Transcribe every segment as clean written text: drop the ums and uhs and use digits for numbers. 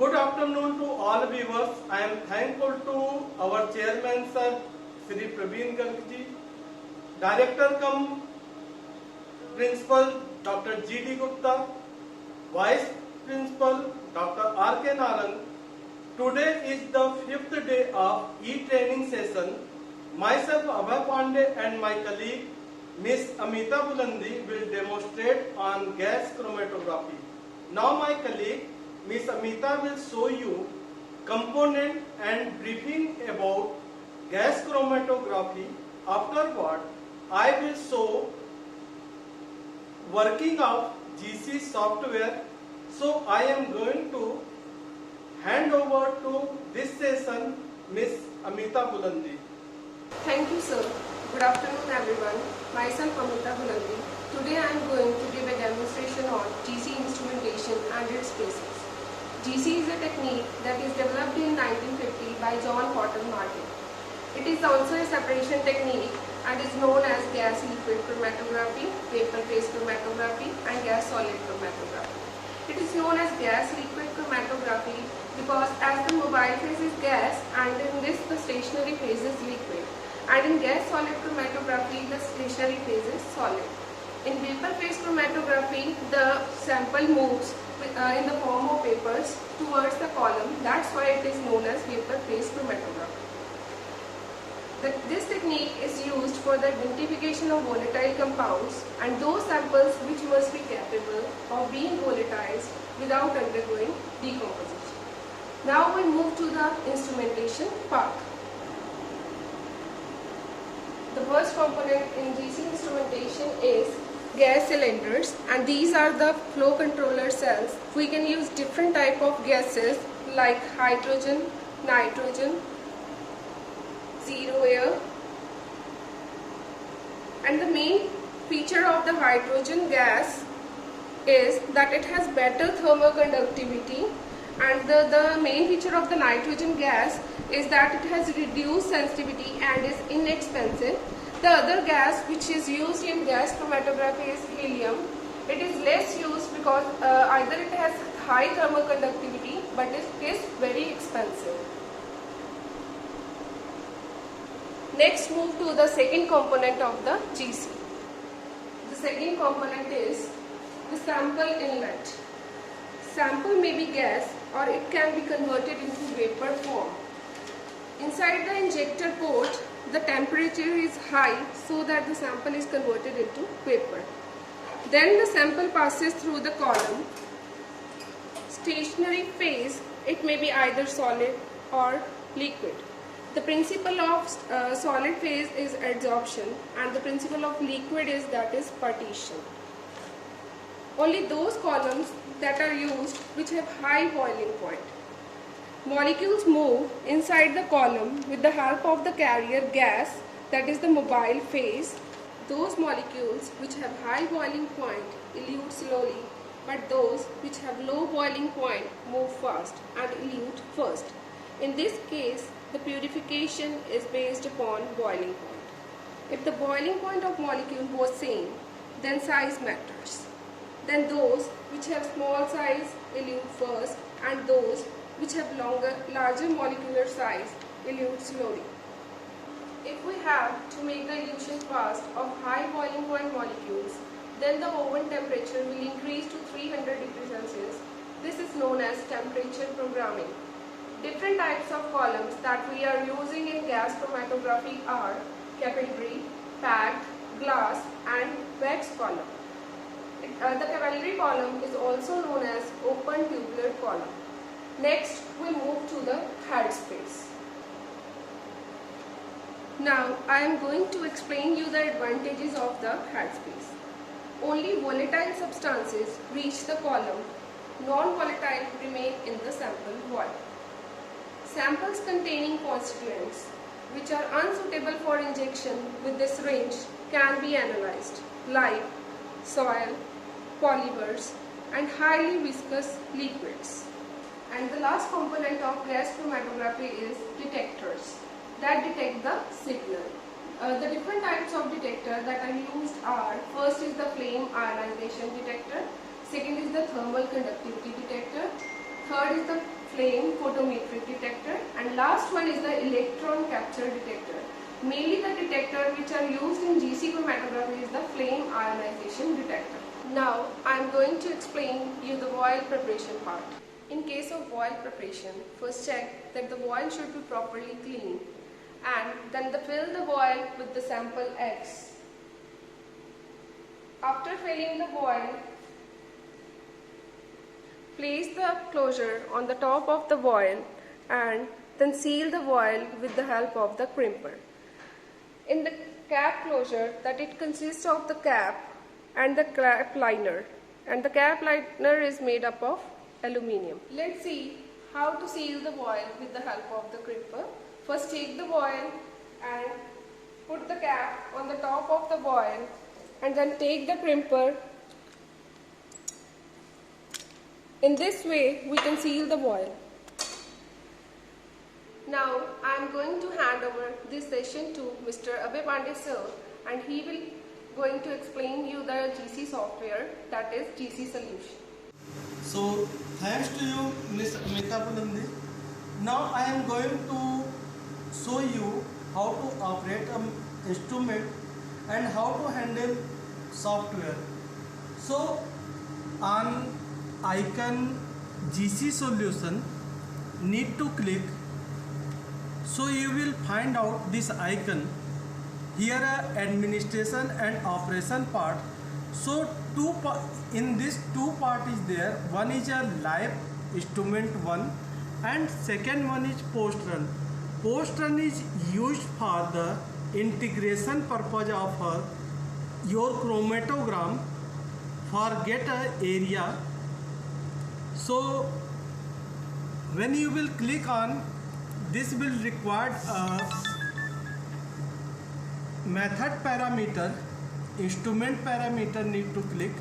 Good afternoon to all viewers. I am thankful to our chairman sir, Shri Praveen Garg ji, director cum principal Dr. G.D. Gupta, vice principal Dr. R.K. Narang. Today is the 5th day of e-training session. Myself Abhay Pandey and my colleague Miss Amita Bulandi will demonstrate on gas chromatography. Now my colleague Miss Amita will show you component and briefing about gas chromatography. Afterward, I will show working of GC software. So I am going to hand over to this session Miss Amita Bulandi. Thank you, sir. Good afternoon, everyone. Myself Amita Bulandi. Today I am going to give a demonstration on GC instrumentation and its basics. GC is a technique that is developed in 1950 by John Cotton Martin. It is also a separation technique and is known as gas liquid chromatography, vapor phase chromatography and gas solid chromatography. It is known as gas liquid chromatography because as the mobile phase is gas and in this the stationary phase is liquid, and in gas solid chromatography the stationary phase is solid. In vapor phase chromatography the sample moves in the form of vapors towards the column. That's why it is known as vapor phase chromatography. This technique is used for the identification of volatile compounds and those samples which must be capable of being volatilized without undergoing decomposition. Now we move to the instrumentation part. The first component in GC instrumentation is gas cylinders, and these are the flow controller cells. We can use different type of gases like hydrogen, nitrogen, zero air, and the main feature of the hydrogen gas is that it has better thermal conductivity, and the main feature of the nitrogen gas is that it has reduced sensitivity and is inexpensive. The other gas which is used in gas chromatography is helium. It is less used because either it has high thermal conductivity but it is very expensive. Next, move to the second component of the GC. The second component is the sample inlet. Sample may be gas or it can be converted into vapor form. Inside the injector port, the temperature is high so that the sample is converted into vapor. Then the sample passes through the column. Stationary phase, it may be either solid or liquid. The principle of solid phase is adsorption and the principle of liquid is partition. Only those columns that are used which have high boiling point. Molecules move inside the column with the help of the carrier gas, that is the mobile phase. Those molecules which have high boiling point elute slowly, but those which have low boiling point move fast and elute first. In this case, the purification is based upon boiling point. If the boiling point of molecule was same, then size matters. Then those which have small size elute first and those which have larger molecular size elute slowly. If we have to make the elution fast of high boiling point molecules, then the oven temperature will increase to 300 degrees Celsius. This is known as temperature programming. Different types of columns that we are using in gas chromatography are capillary, packed, glass and wax column. The capillary column is also known as open tubular column. Next, we move to the headspace. Now, I am going to explain you the advantages of the headspace. Only volatile substances reach the column. Non-volatile remain in the sample void. Samples containing constituents which are unsuitable for injection with the syringe can be analyzed, like soil, polymers, and highly viscous liquids. And the last component of gas chromatography is detectors that detect the signal. The different types of detector that are used are, first is the flame ionization detector, second is the thermal conductivity detector, third is the flame photometric detector, and last one is the electron capture detector. Mainly the detector which are used in GC chromatography is the flame ionization detector. Now I am going to explain you the voil preparation part. In case of voil preparation, first check that the voil should be properly clean, and then fill the voil with the sample X. After filling the voil, place the closure on the top of the voil and then seal the voil with the help of the crimper. In the cap closure, that it consists of the cap and the cap liner, and the cap liner is made up of aluminium. Let's see how to seal the voil with the help of the crimper. First take the voil and put the cap on the top of the voil, and then take the crimper. In this way we can seal the voil. Now I am going to hand over this session to Mr. Abhay Pandey sir, and he will going to explain you the GC software, that is GC solution. So thanks to you, Ms. Amita Pulandi. Now I am going to show you how to operate an instrument and how to handle software. So on icon GC solution, need to click. So you will find out this icon. Here are administration and operation part. So in this two part is there. One is a live instrument one, and second one is post run. Post run is used for the integration purpose of your chromatogram for get a area. So when you will click on this, will require method parameter, instrument parameter need to click.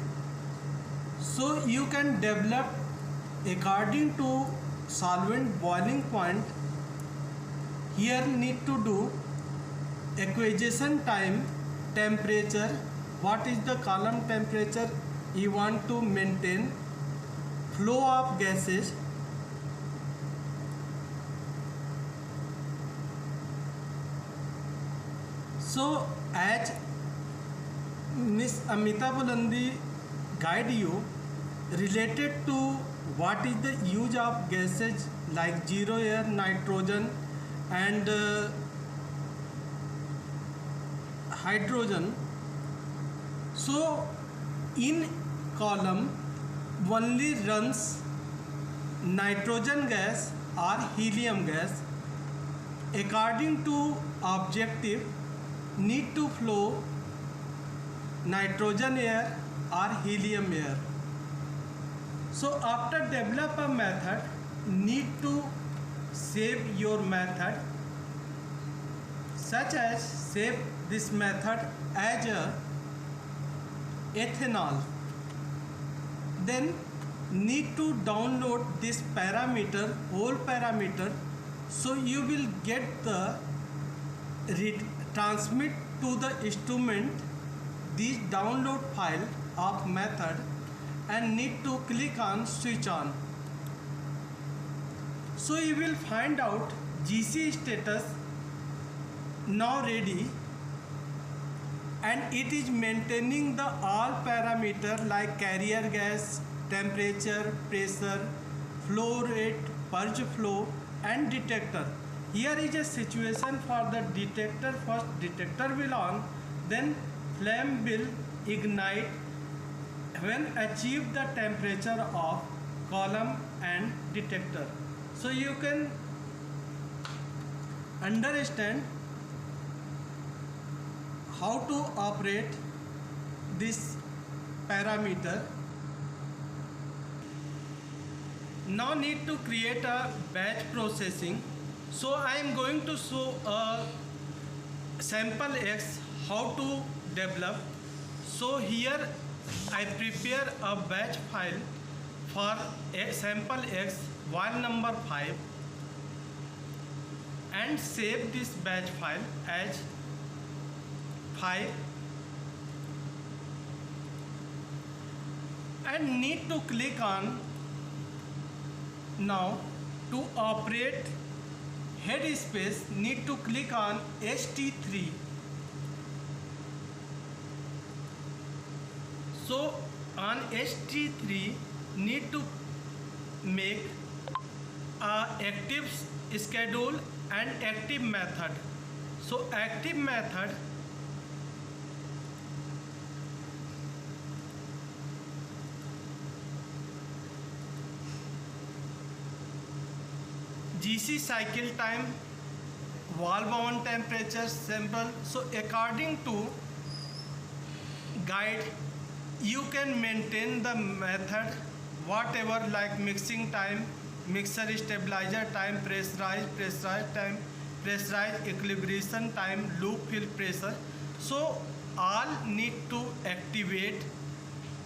So you can develop according to solvent boiling point. Here need to do acquisition time, temperature, what is the column temperature you want to maintain, flow of gases, so as Miss Amita Pulandi guide you related to what is the use of gases like zero air, nitrogen and hydrogen. So in column only runs nitrogen gas or helium gas. According to objective, need to flow nitrogen air or helium air. So after develop a method, need to save your method, such as save this method as a ethanol. Then need to download this parameter, whole parameter, so you will get the transmit to the instrument this download file of method, and need to click on switch on. So you will find out GC status now ready, and it is maintaining the all parameter like carrier gas, temperature, pressure, flow rate, purge flow and detector. Here is a situation for the detector. First detector will on, then flame will ignite when achieve the temperature of column and detector. So you can understand how to operate this parameter. Now need to create a batch processing. So I am going to show a sample X how to develop. So here I prepare a batch file for a sample X while number 5 and save this batch file as 5, and need to click on Now to operate head space, need to click on HT3. So on HT3 need to make a active schedule and active method. So active method, GC cycle time, valve on temperature sample. So according to guide you can maintain the method whatever, like mixing time, mixer stabilizer time, pressurized time, pressurized equilibration time, loop fill pressure. So all need to activate.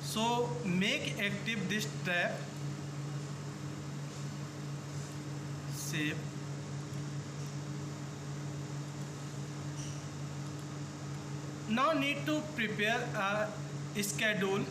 So make active this trap. Save. Now need to prepare a schedule.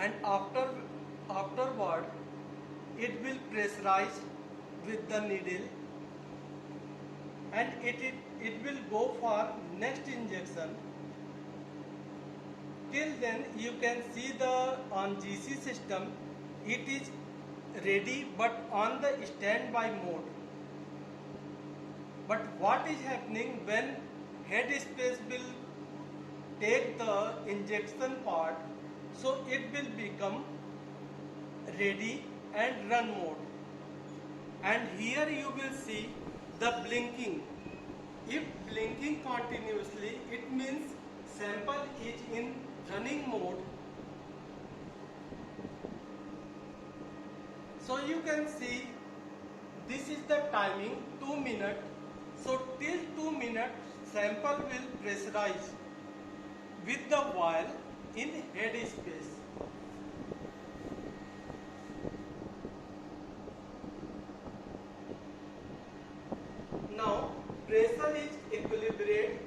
And afterward it will pressurize with the needle, and it will go for next injection. Till then you can see the on GC system it is ready but on the standby mode. But what is happening when head space will take the injection part, so it will become ready and run mode. And here you will see the blinking. If blinking continuously, it means sample is in running mode. So you can see this is the timing 2 minutes. So till 2 minutes sample will pressurize with the vial in head space. Now pressure is equilibrated.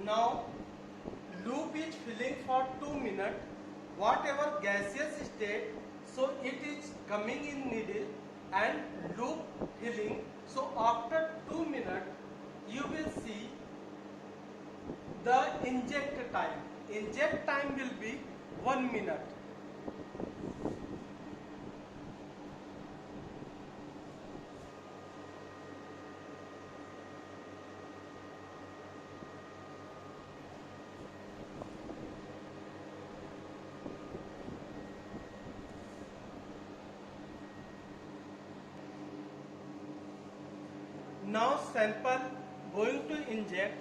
Now loop is filling for 2 minutes. Whatever gaseous state, so it is coming in needle and loop filling. So after 2 minutes you will see the inject time. Inject time will be 1 minute. Now sample going to inject.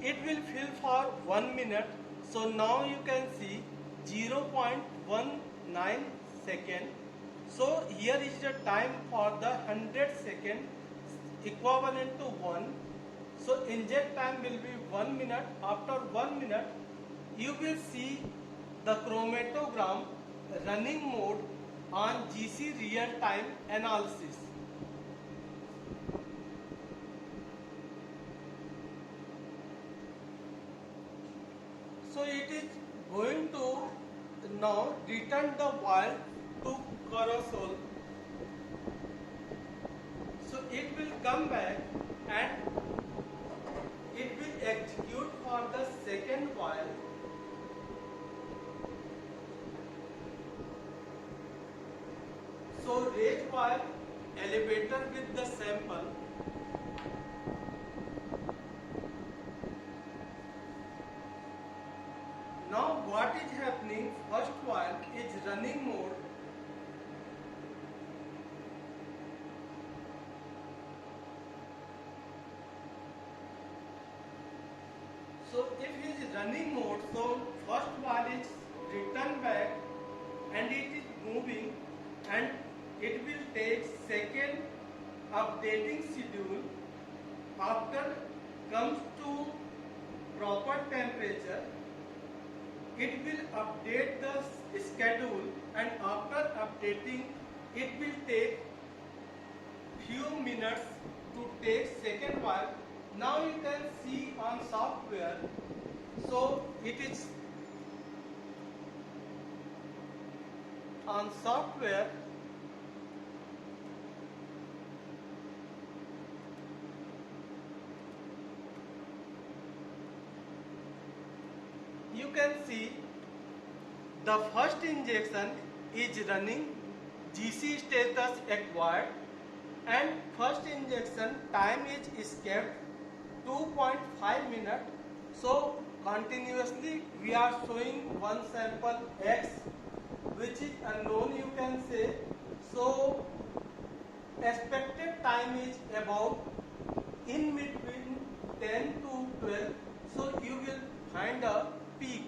It will fill for 1 minute. So now you can see 0.19 second. So here is the time for the 100 second equivalent to 1. So inject time will be 1 minute. After 1 minute you will see the chromatogram running mode on GC real time analysis. So it is going to now return the vial to carousel. So it will come back and it will execute for the second vial. So raise vial, elevator with the sample. Now what is happening, first vial is running mode. So if it is running mode, so first vial is returned back and it is moving, and it will take second updating schedule. after comes to proper temperature, it will update the schedule, and after updating it will take few minutes to take second while. Now you can see on software, so it is on software. You can see the first injection is running, GC status acquired, and first injection time is kept 2.5 minutes. So continuously we are showing one sample X which is unknown, you can say. So expected time is about in between 10 to 12. So you will find a peak.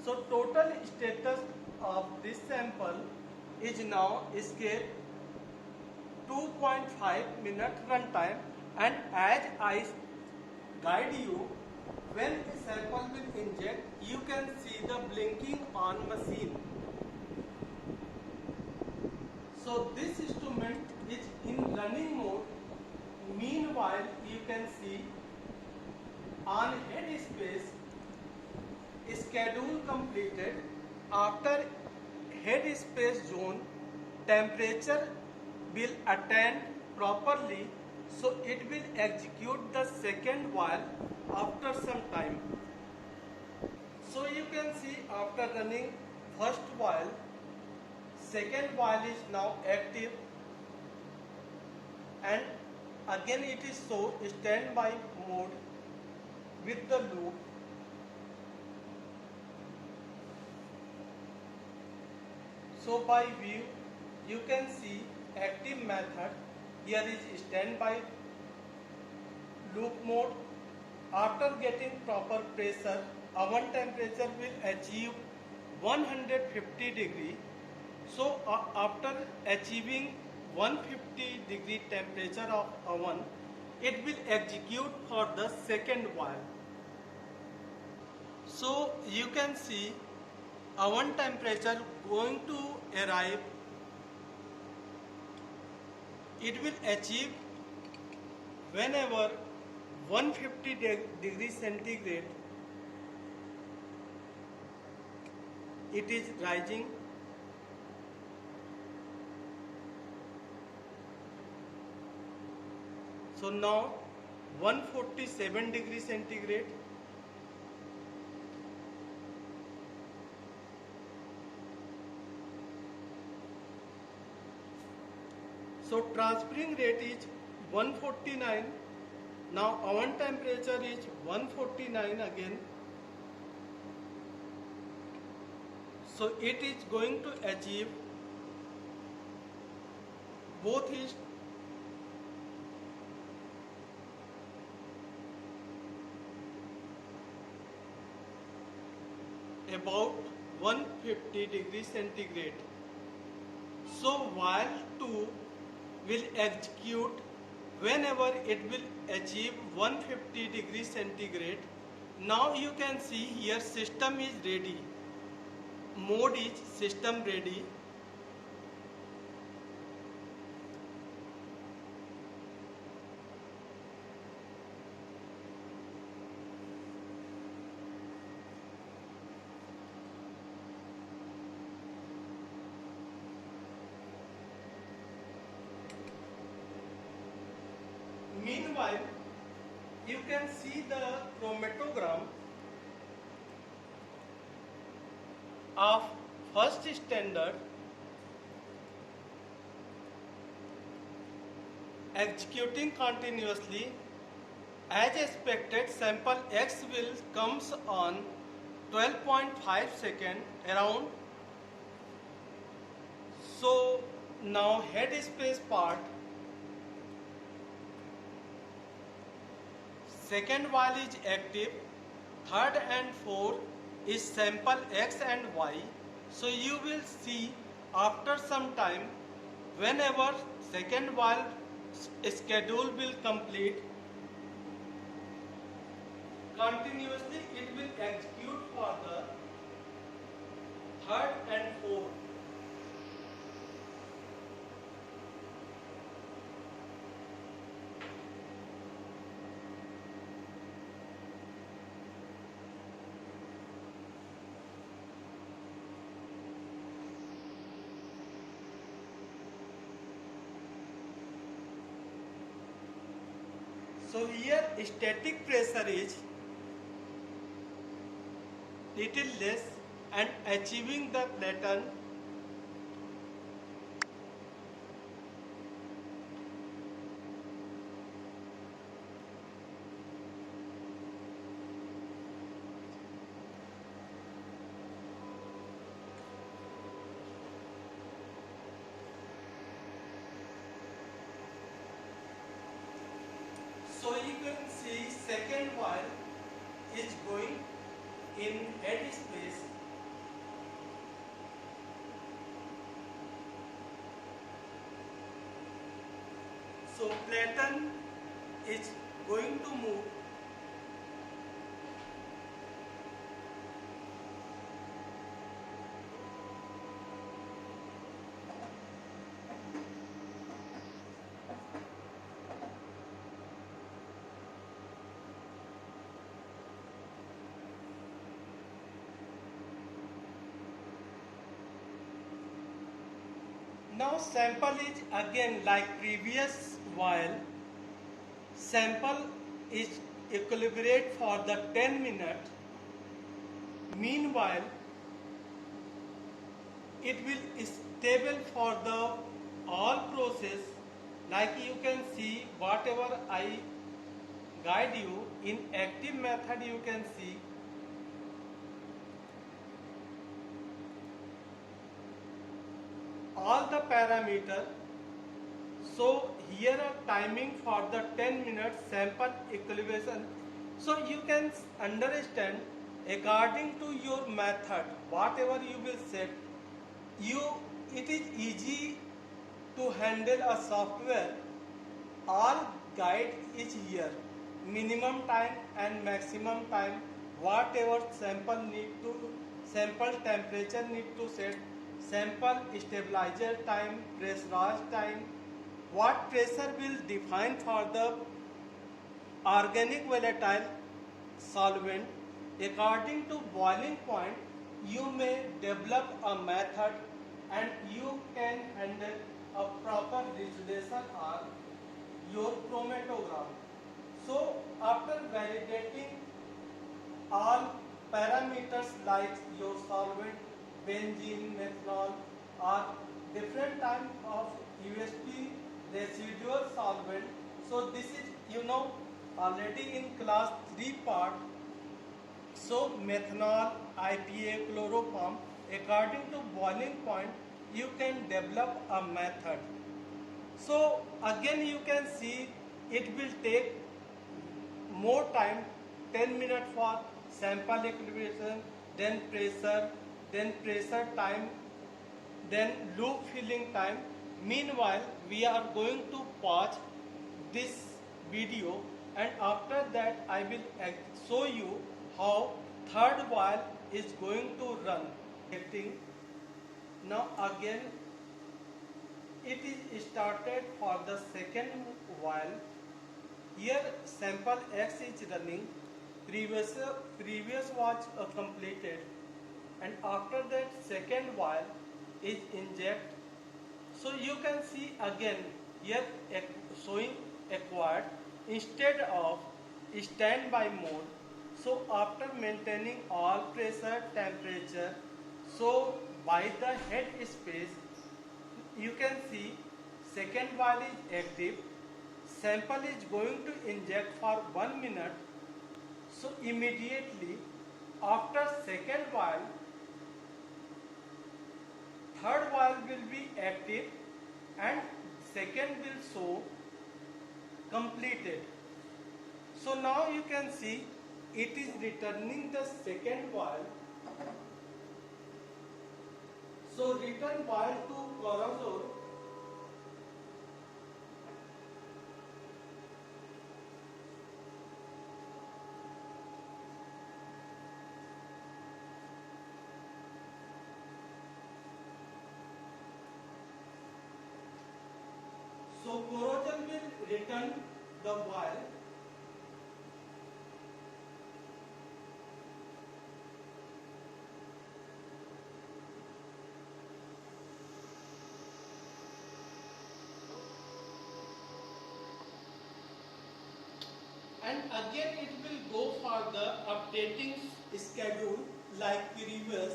So total status of this sample is now escape 2.5 minute runtime, and as I guide you, when the sample will inject, you can see the blinking on machine. So this instrument is in running mode. Meanwhile, you can see on head space schedule completed. After head space zone, temperature will attend properly, so it will execute the second while after some time. So you can see after running first while, second while is now active, and again it is so standby mode with the loop. So by view you can see active method. Here is standby loop mode. After getting proper pressure, oven temperature will achieve 150 degree. So after achieving 150 degree temperature of oven, it will execute for the second while. So you can see oven temperature going to arrive. It will achieve whenever 150 degree centigrade it is rising. So now 147 degree centigrade. So transferring rate is 149. Now oven temperature is 149 again. So it is going to achieve both is about 150 degree centigrade. So while 2 will execute whenever it will achieve 150 degree centigrade. Now you can see here system is ready. Mode is system ready. Meanwhile, you can see the chromatogram of first standard executing continuously. As expected, sample X will comes on 12.5 second around. So now head space part, second while is active, third and fourth is sample X and Y. So you will see after some time, whenever second while schedule will complete. Continuously it will execute for the third and fourth. So here static pressure is little less and achieving the platen so you can see second wire is going in head space. So platen is going to move now. Sample is again like previous while sample is equilibrate for the 10 minutes. Meanwhile it will stable for the all process. Like you can see whatever I guide you in active method, you can see all the parameter. So here are timing for the 10 minutes sample equilibration. So you can understand according to your method whatever you will set, it is easy to handle a software. All guide is here, minimum time and maximum time, whatever sample temperature need to set, sample stabilizer time, pressurized time, what pressure will define for the organic volatile solvent. According to boiling point, you may develop a method and you can handle a proper resolution or your chromatogram. So after validating all parameters like your solvent, benzene, methanol or different type of USP residual solvent. So this is already in class 3 part. So methanol, IPA, chloroform, according to boiling point you can develop a method. So again you can see it will take more time, 10 minutes for sample equilibration, then pressure time, then loop filling time. Meanwhile we are going to pause this video and after that I will show you how third while is going to run. Now again it is started for the second while. Here sample X is running, previous was completed, and after that second while is inject. So you can see again here showing acquired instead of standby mode. So after maintaining all pressure, temperature, so by the head space you can see second while is active, sample is going to inject for 1 minute. So immediately after second while, third while will be active and second will show completed. So now you can see it is returning the second while. So return while to Corozor. return the vial. And again it will go for the updating schedule like previous.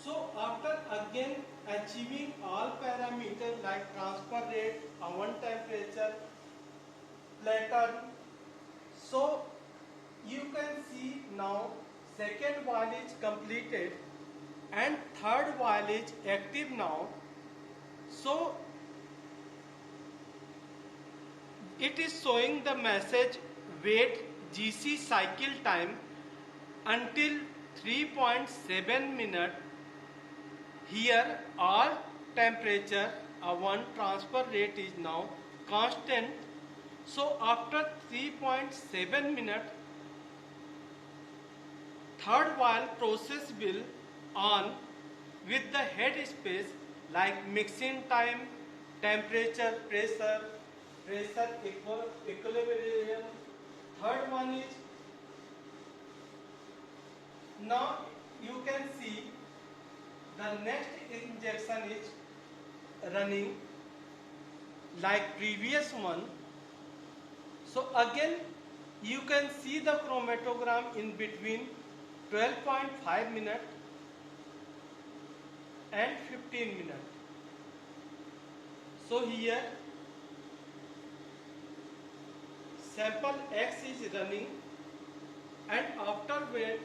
So after again achieving all parameters like transfer rate, oven temperature, pattern, so you can see now second while is completed and third while is active now. So it is showing the message wait GC cycle time until 3.7 minutes. Here all temperature one transfer rate is now constant. So after 3.7 minutes, third while process will on with the head space like mixing time, temperature, pressure equilibrium. Third one is now you can see the next injection is running like previous one. So again you can see the chromatogram in between 12.5 minutes and 15 minutes. So here sample X is running, and afterward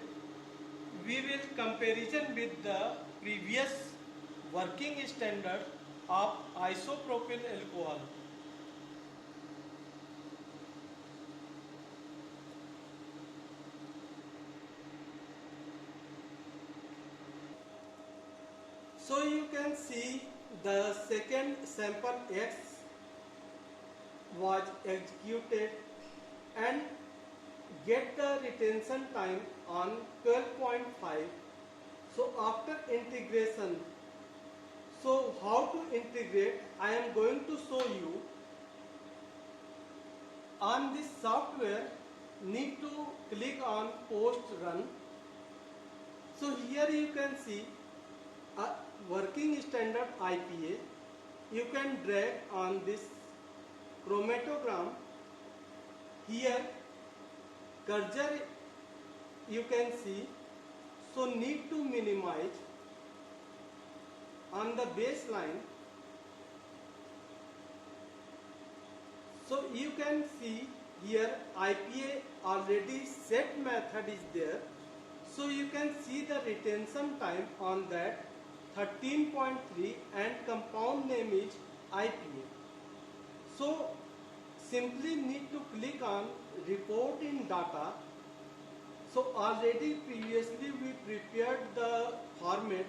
we will comparison with the previous working standard of isopropyl alcohol. So you can see the second sample X was executed and get the retention time on 12.5. So after integration, so how to integrate, I am going to show you. On this software, need to click on post run. So here you can see a working standard IPA. You can drag on this chromatogram. Here cursor you can see, so need to minimize on the baseline. So you can see here IPA already set method is there. So you can see the retention time on that 13.3 and compound name is IPA. So simply need to click on report in data. So already previously we prepared the format.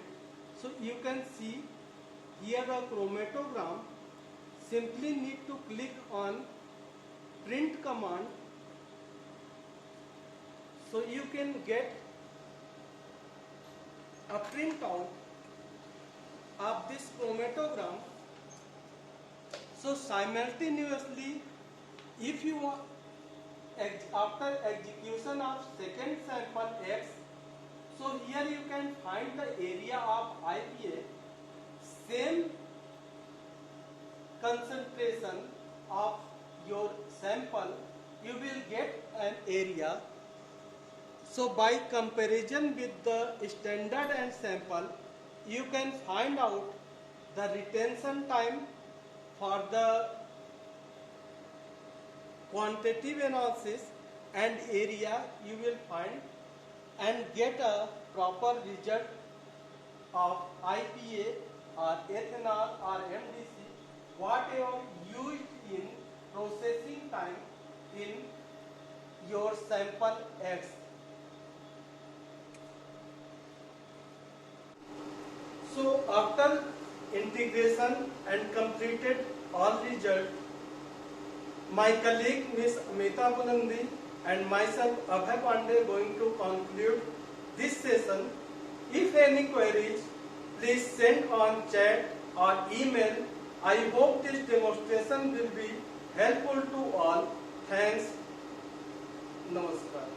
So you can see here a chromatogram. Simply need to click on print command. So you can get a printout of this chromatogram. So simultaneously, if you want, after execution of second sample X, so here you can find the area of IPA, same concentration of your sample, you will get an area. So by comparison with the standard and sample, you can find out the retention time for the quantitative analysis and area you will find and get a proper result of IPA or ethanol or MDC, whatever used in processing time in your sample X. So after integration and completed all result, my colleague Ms. Amita Bulandi and myself Abhay Pandey going to conclude this session. If any queries, please send on chat or email. I hope this demonstration will be helpful to all. Thanks. Namaskar.